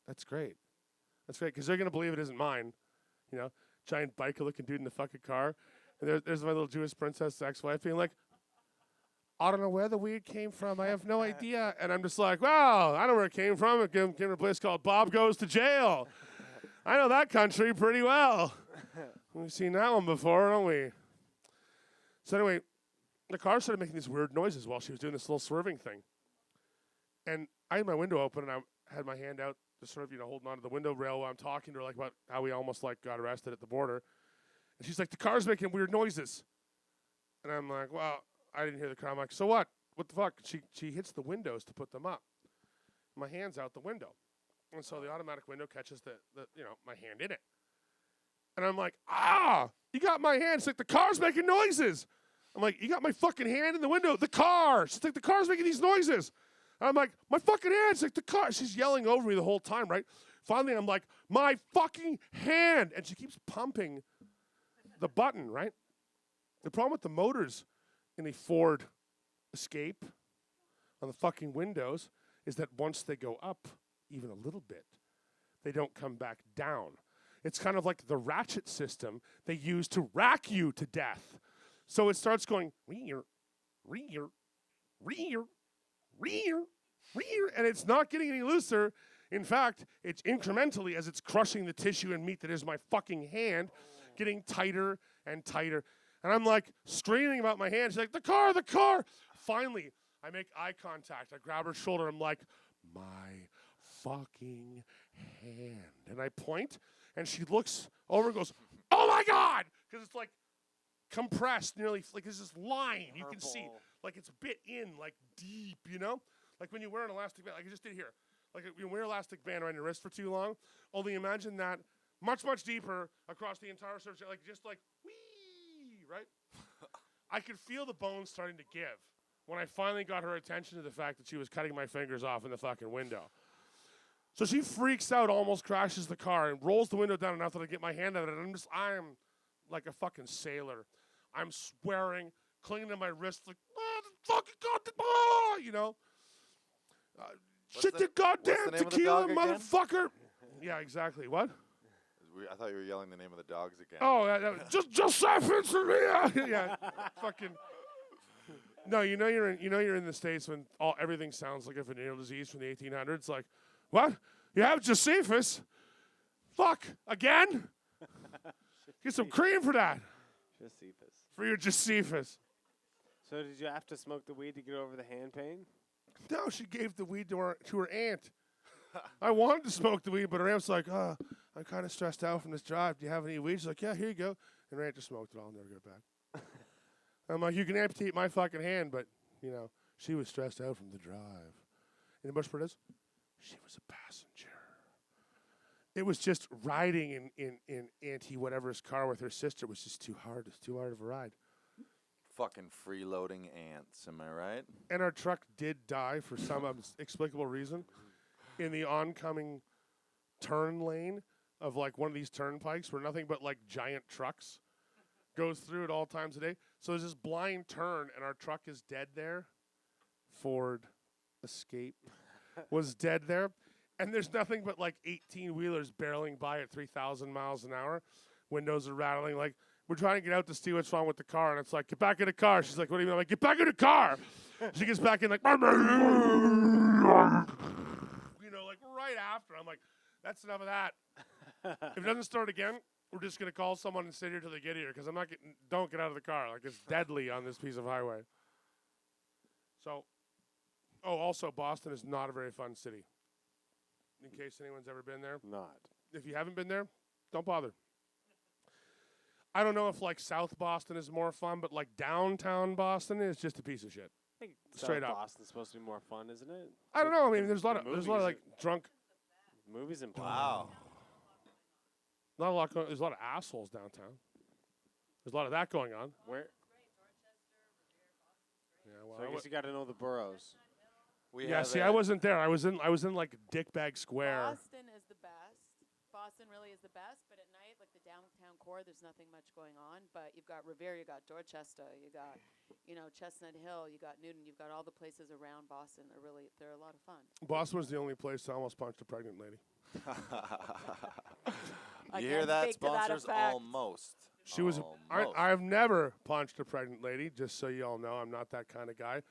that's great. Because they're going to believe it isn't mine. You know, giant biker-looking dude in the fucking car. And there's my little Jewish princess ex-wife being like, I don't know where the weed came from. I have no idea. And I'm just like, well, I know where it came from. It came from a place called Bob Goes to Jail. I know that country pretty well. We've seen that one before, don't we? So anyway, the car started making these weird noises while she was doing this little swerving thing. And I had my window open, and I had my hand out to sort of, holding onto the window rail while I'm talking to her, like, about how we almost, like, got arrested at the border. And she's like, the car's making weird noises. And I'm like, well, I didn't hear the car. I'm like, so what? What the fuck? She hits the windows to put them up. My hand's out the window. And so the automatic window catches my hand in it. And I'm like, you got my hand. She's like, the car's making noises. I'm like, you got my fucking hand in the window. The car. She's like, the car's making these noises. And I'm like, my fucking hand. She's like, the car. She's yelling over me the whole time, right? Finally, I'm like, my fucking hand. And she keeps pumping the button, right? The problem with the motors in a Ford Escape on the fucking windows is that once they go up even a little bit, they don't come back down. It's kind of like the ratchet system they use to rack you to death. So it starts going, rear, rear, rear, rear, rear, and it's not getting any looser. In fact, it's incrementally, as it's crushing the tissue and meat that is my fucking hand, getting tighter and tighter. And I'm like screaming about my hand. She's like, the car, the car. Finally, I make eye contact. I grab her shoulder. I'm like, my fucking hand. And I point, and she looks over and goes, oh my God! Because it's like compressed nearly, like there's this line you can see. Like it's bit in, like deep, Like when you wear an elastic band, like I just did here. Like you wear an elastic band around your wrist for too long. Only imagine that much, much deeper across the entire surface, like just like, whee, right? I could feel the bones starting to give when I finally got her attention to the fact that she was cutting my fingers off in the fucking window. So she freaks out, almost crashes the car, and rolls the window down enough that I get my hand out of it. And like a fucking sailor. I'm swearing, clinging to my wrist like, fucking goddamn, you know. Shit the goddamn what's the name of the tequila, dog again? motherfucker. Yeah, exactly. What? I thought you were yelling the name of the dogs again. Oh, that was just yeah, fucking. No, you know you're in the States when everything sounds like a venereal disease from the 1800s. Like, what? You have Josephus? Fuck again? Get some cream for that. Josephus. For your Josephus. So did you have to smoke the weed to get over the hand pain? No, she gave the weed to her aunt. I wanted to smoke the weed, but her aunt's like, I'm kind of stressed out from this drive. Do you have any weed? She's like, yeah, here you go. And her aunt just smoked it all and never got it back. I'm like, you can amputate my fucking hand, but, you know, she was stressed out from the drive. And the best part is, she was a passenger. It was just riding in Auntie whatever's car with her sister was just too hard. It's too hard of a ride. Fucking freeloading ants, am I right? And our truck did die for some inexplicable reason in the oncoming turn lane of like one of these turnpikes where nothing but like giant trucks goes through at all times a day. So there's this blind turn and our truck is dead there. Ford Escape was dead there. And there's nothing but like 18-wheelers barreling by at 3,000 miles an hour. Windows are rattling. Like, we're trying to get out to see what's wrong with the car. And it's like, get back in the car. She's like, what do you mean? I'm like, get back in the car. She gets back in like, you know, like right after. I'm like, that's enough of that. If it doesn't start again, we're just going to call someone and sit here till they get here. Because I'm not getting, don't get out of the car. Like, it's deadly on this piece of highway. So, also, Boston is not a very fun city. In case anyone's ever been there. Not. If you haven't been there, don't bother. I don't know if, like, South Boston is more fun, but, like, downtown Boston is just a piece of shit. I think Straight South up. Boston's supposed to be more fun, isn't it? I don't know. I mean, there's a lot of, like, drunk. Movies and Wow. Not a lot. There's a lot of assholes downtown. There's a lot of that going on. Where? Yeah, well, So I guess you got to know the boroughs. yeah. See, I wasn't there. I was in like Dickbag Square. Boston is the best. Boston really is the best, but at night, like the downtown core, there's nothing much going on. But you've got Revere, you got Dorchester, you got, Chestnut Hill, you got Newton, you've got all the places around Boston. They're a lot of fun. Boston was the only place I almost punched a pregnant lady. I You hear can't that, speak to that sponsors? effect. Almost. She was. I've never punched a pregnant lady. Just so you all know, I'm not that kind of guy.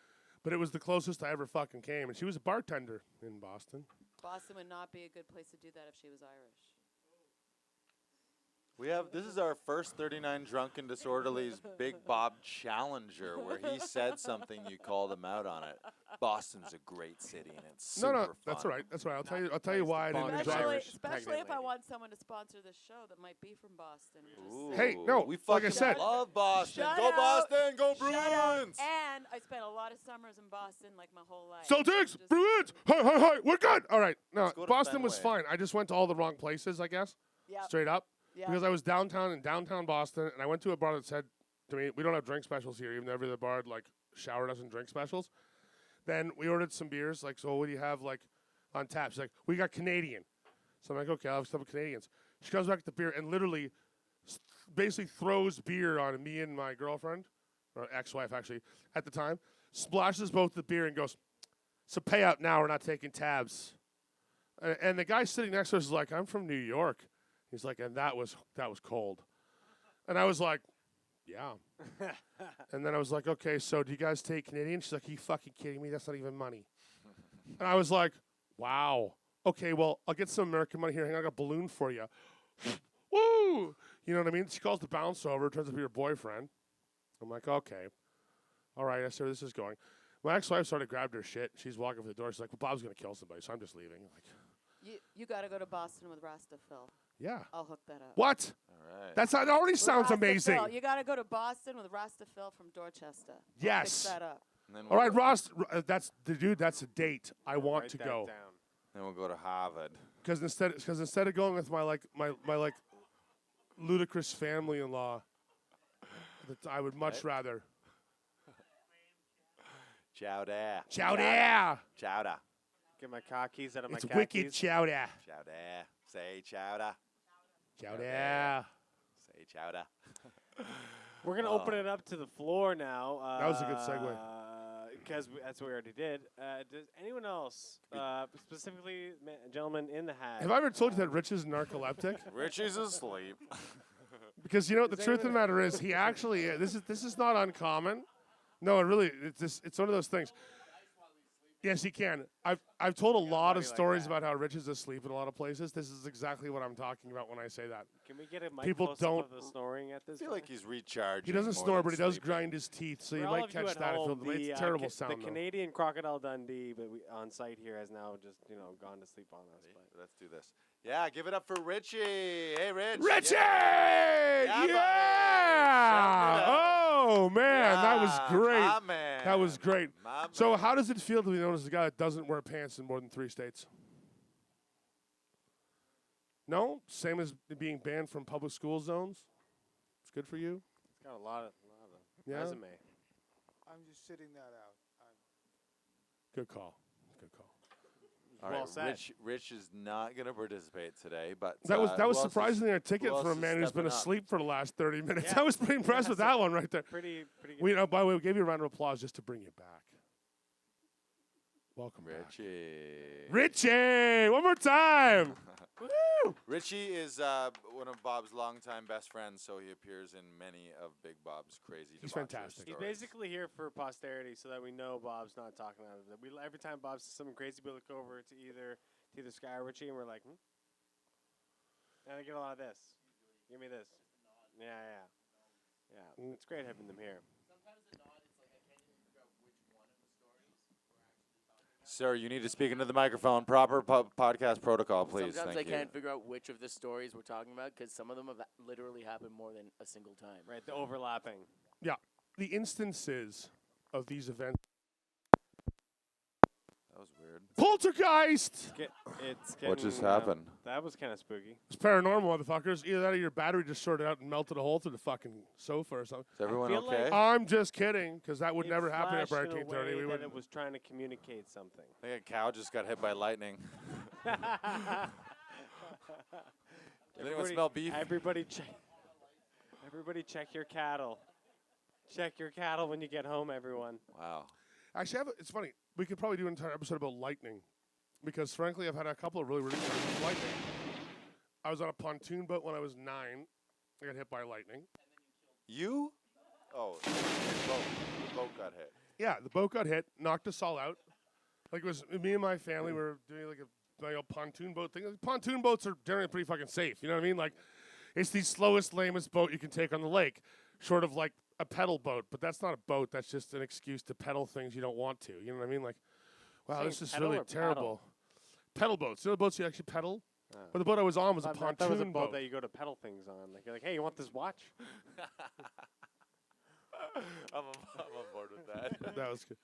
But it was the closest I ever fucking came, and she was a bartender in Boston. Boston would not be a good place to do that if she was Irish. This is our first 39 Drunken Disorderlies Big Bob Challenger, where he said something, you called him out on it. Boston's a great city, and it's super No, fun. that's all right. That's all right. I'll tell you why I didn't Boston. enjoy Especially, it. Irish especially pregnant if I lady. want someone to sponsor this show that might be from Boston. Ooh, Hey, no, we like I fucking said- love Boston. Shut Go up. Boston, go Shut up. Bruins. And I spent a lot of summers in Boston, like my whole life. Celtics, Just- Bruins, hi, we're good. All right, no, Let's go to Boston was Fenway. fine. I just went to all the wrong places, I guess, Yep. straight up, Yep. because I was downtown in downtown Boston, and I went to a bar that said to me, "We don't have drink specials here," even though every other bar had like showered us in drink specials. Then we ordered some beers, like, so what do you have like on tap? She's like, we got Canadian. So I'm like, okay, I'll have some Canadians. She comes back with the beer and literally basically throws beer on me and my girlfriend, or ex-wife actually, at the time, splashes both the beer and goes, "So pay out now, we're not taking tabs." And the guy sitting next to us is like, "I'm from New York." He's like, and that was cold. And I was like, yeah. And then I was like, okay, so do you guys take Canadian? She's like, are you fucking kidding me? That's not even money. And I was like, wow. Okay, well, I'll get some American money here. Hang on, I got a balloon for you. Woo! You know what I mean? She calls the bouncer over. It turns out to be her boyfriend. I'm like, okay. All right, I see where this is going. My ex-wife started grabbed her shit. She's walking for the door. She's like, well, Bob's going to kill somebody, so I'm just leaving. I'm like, You got to go to Boston with Rasta Phil. yeah. I'll hook that up. What? All right. That already With sounds Rasta amazing. Phil. You got to go to Boston with Rasta Phil from Dorchester. I'll Yes. Fix that up. And then All right, go, Ross, that's the dude. That's a date. I want Write to that go down. Then we'll go to Harvard. because instead of going with my ludicrous family-in-law, that I would much rather. Chowder. Chowder. Chowder. Get my car keys out of It's my car wicked keys. chowder. Chowder. Say chowder. Chowder. Say Hey, Chowder. We're gonna open it up to the floor now. That was a good segue. Because that's what we already did. Does anyone else, specifically gentlemen in the hat? Have I ever told you that Rich is narcoleptic? Richie's asleep. Because you know the Does truth of the anyone- matter is he actually this is not uncommon. No, it really it's one of those things. Yes, he can. I've told a lot of funny like stories that. about how Rich is asleep in a lot of places. This is exactly what I'm talking about when I say that. Can we get a mic People close don't- up of the snoring at I this feel point? like he's recharging. He doesn't more snore, than but he does sleeping. grind his teeth, so For you all might of you catch at that. home, It's the, a terrible the sound, though. Canadian Crocodile Dundee, but on site here, has now just gone to sleep on us. But Let's do this. Yeah, give it up for Richie. Hey, Rich. Richie! Yeah, buddy. Shout it out. Oh, man, that was Yeah, great. my man. That was great. My So man. how does it feel to be known as the guy that doesn't wear pants in more than 3 states? No? Same as being banned from public school zones? It's good for you? it's got a lot of Yeah? resume. I'm just sitting that out. Good call. Good call. All Well right, said. Rich is not going to participate today, but That was who else is- surprisingly articulate else for a is man who's been stepping up? asleep for the last 30 minutes. Yeah. I was pretty impressed with that one right there. Pretty good. We, by the way, we gave you a round of applause just to bring you back. Welcome back. Richie. Richie! One more time! Woo! Richie is one of Bob's longtime best friends, so he appears in many of Big Bob's crazy. He's debaucherous fantastic. He's stories. basically here for posterity, so that we know Bob's not talking out of it. Every time Bob says something crazy, we look over to either Sky or Richie, and we're like, And I get a lot of this. Give me this. Yeah. It's great having them here. Sir, you need to speak into the microphone. Proper podcast protocol, please. Sometimes Thank I you. can't figure out which of the stories we're talking about because some of them have literally happened more than a single time. Right, the overlapping. Yeah. The instances of these events. That was weird. Poltergeist! It's What just getting, happened? That was kind of spooky. It's paranormal, motherfuckers. Either that or your battery just shorted out and melted a hole through the fucking sofa or something. Is everyone feel like- okay? I'm just kidding, because that would It never happen at flashed in a 18:30. way We that would. it was trying to communicate something. I think a cow just got hit by lightning. Anyone smell beef? Everybody check your cattle. Check your cattle when you get home, everyone. Wow. Actually, it's funny. We could probably do an entire episode about lightning, because frankly, I've had a couple of really good lightning. I was on a pontoon boat when I was 9. I got hit by lightning. You? Oh, the boat got hit. Yeah, the boat got hit, knocked us all out. Like, it was me and my family were doing like a pontoon boat thing. Like, pontoon boats are generally pretty fucking safe. You know what I mean? Like, it's the slowest, lamest boat you can take on the lake, short of like a pedal boat. But that's not a boat. That's just an excuse to pedal things you don't want to. You know what I mean? Like, wow, Saying this is pedal really or terrible. Pedal boats. You know the boats you actually pedal? Oh. But the boat I was on was a I thought pontoon that was a boat boat. that you go to pedal things on. Like, you're like, hey, you want this watch? I'm on board with that. That was good.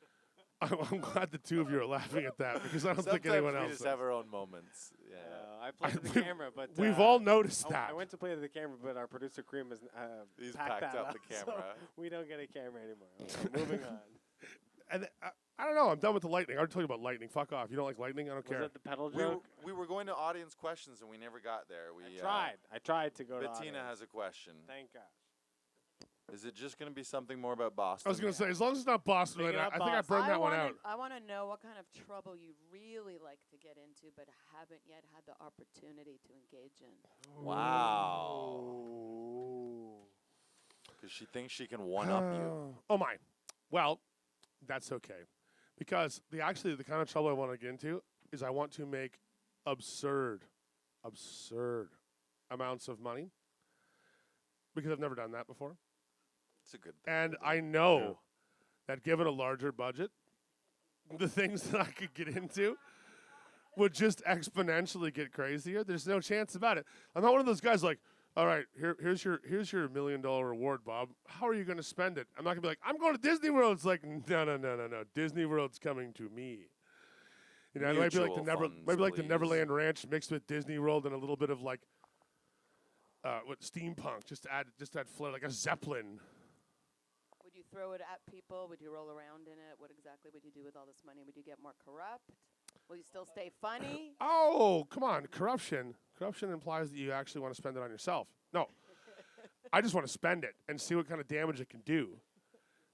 I'm glad the two of you are laughing at that, because I don't think Sometimes anyone we else just is. have our own moments. Yeah. I played to the camera, but We've all noticed I that. went to play to the camera, but our producer Karim has He's packed packed that up the so camera. we don't get a camera anymore. Okay, moving on. And I don't know. I'm done with the lightning. I already told you about lightning. Fuck off. You don't like lightning? I don't Was care. that the pedal We were, joke? we were going to audience questions and we never got there. I tried to go to Bettina audience. has a question. Thank God. Is it just going to be something more about Boston? I was going to say, as long as it's not Boston, Bring it I up, think I Boston. burned that one out. I want to know what kind of trouble you really like to get into, but haven't yet had the opportunity to engage in. Wow. Because she thinks she can one-up you. Oh, my. Well, that's okay. Because the kind of trouble I want to get into is I want to make absurd amounts of money, because I've never done that before. It's a good thing. And I know that given a larger budget, the things that I could get into would just exponentially get crazier. There's no chance about it. I'm not one of those guys like, all right, here's your $1 million reward, Bob. How are you going to spend it? I'm not going to be like, I'm going to Disney World. It's like, no. Disney World's coming to me. You know, it might be like Mutual funds, the please. Neverland Ranch mixed with Disney World and a little bit of like steampunk, just to add flair, like a Zeppelin. Would you throw it at people? Would you roll around in it? What exactly would you do with all this money? Would you get more corrupt? Will you still stay funny? Oh, come on. Corruption implies that you actually want to spend it on yourself. No. I just want to spend it and see what kind of damage it can do.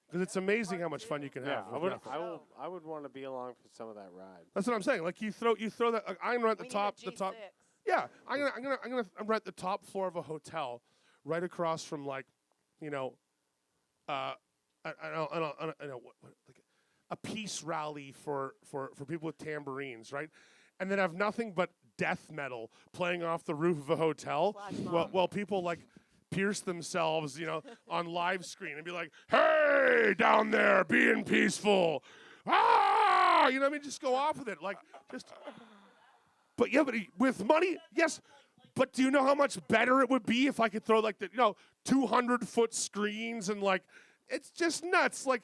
Because it's amazing how much fun you can have. I with would. nothing. I would want to be along for some of that ride. That's what I'm saying. Like you throw that. Like, I'm right at We the top. need a The top. G6. Yeah, I'm right at the top floor of a hotel, right across from like, you know, I don't know what like a peace rally for people with tambourines, right? And then have nothing but death metal playing off the roof of a hotel, Flash while people like pierce themselves, you know, on live screen and be like, "Hey, down there, being peaceful, ah!" You know what I mean? Just go off with it, like just. But yeah, but with money, yes. But do you know how much better it would be if I could throw like the 200-foot screens and like it's just nuts, like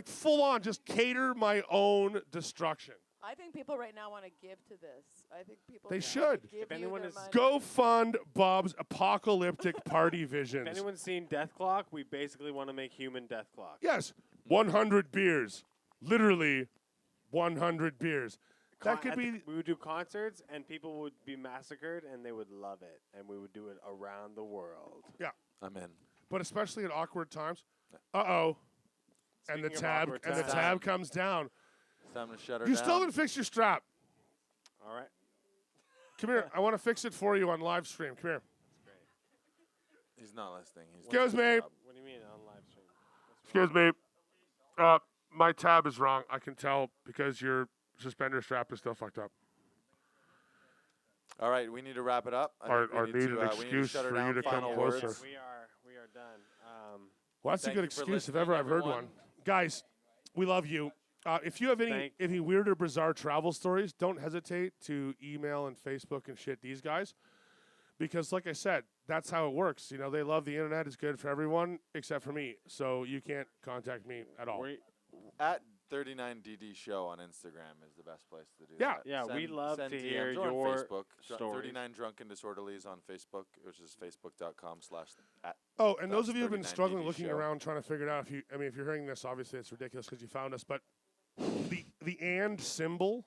full on, just cater my own destruction. I think people right now want to give to this. I think people They want should. to give If anyone you is- their money. Go fund Bob's apocalyptic party If visions. anyone's seen Death Clock, we basically want to make human Death Clock. Yes, 100 beers, literally 100 beers. That could be. We would do concerts, and people would be massacred, and they would love it, and we would do it around the world. Yeah, I'm in. but especially at awkward times. And the Speaking of tab awkward and the times. tab comes down. It's time to shut her You down. still haven't fixed your strap. All right. Come here. I want to fix it for you on live stream. Come here. He's not listening. He's Excuse me. What do you mean on live stream? Excuse me. My tab is wrong. I can tell because your suspender strap is still fucked up. All right, we need to wrap it up. Or We need an we need excuse shut her for you down. to come Final closer. words. We are done. Well, that's Thank a good you for excuse if listening, ever I've heard everyone. one. Guys, we love you. If you have any weird or bizarre travel stories, don't hesitate to email and Facebook and shit these guys. Because like I said, that's how it works. You know, they love the internet. It's good for everyone except for me. So you can't contact me at all. At 39DD Show on Instagram is the best place to do Yeah. that. Yeah, we love send to DMs hear or on your Facebook. stories. 39 Drunken Disorderlies on Facebook, which is facebook.com/. Oh, and those That's of you who've been 39 struggling DD looking show. around trying to figure it out, if you're hearing this, obviously it's ridiculous because you found us, but the and symbol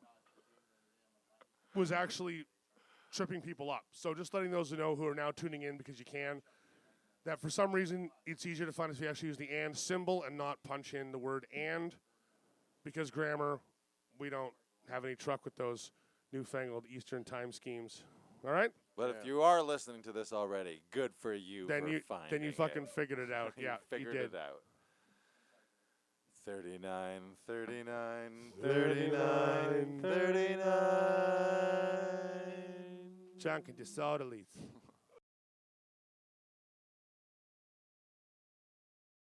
was actually tripping people up. So just letting those know who are now tuning in because you can, that for some reason it's easier to find us if you actually use the and symbol and not punch in the word and, because grammar, we don't have any truck with those newfangled Eastern time schemes. All right? But if you are listening to this already, good for you Then for you finding fucking it. figured it out. You Yeah, you figured did. it out. 39, 39, 39, 39. Drunken Disorderlies.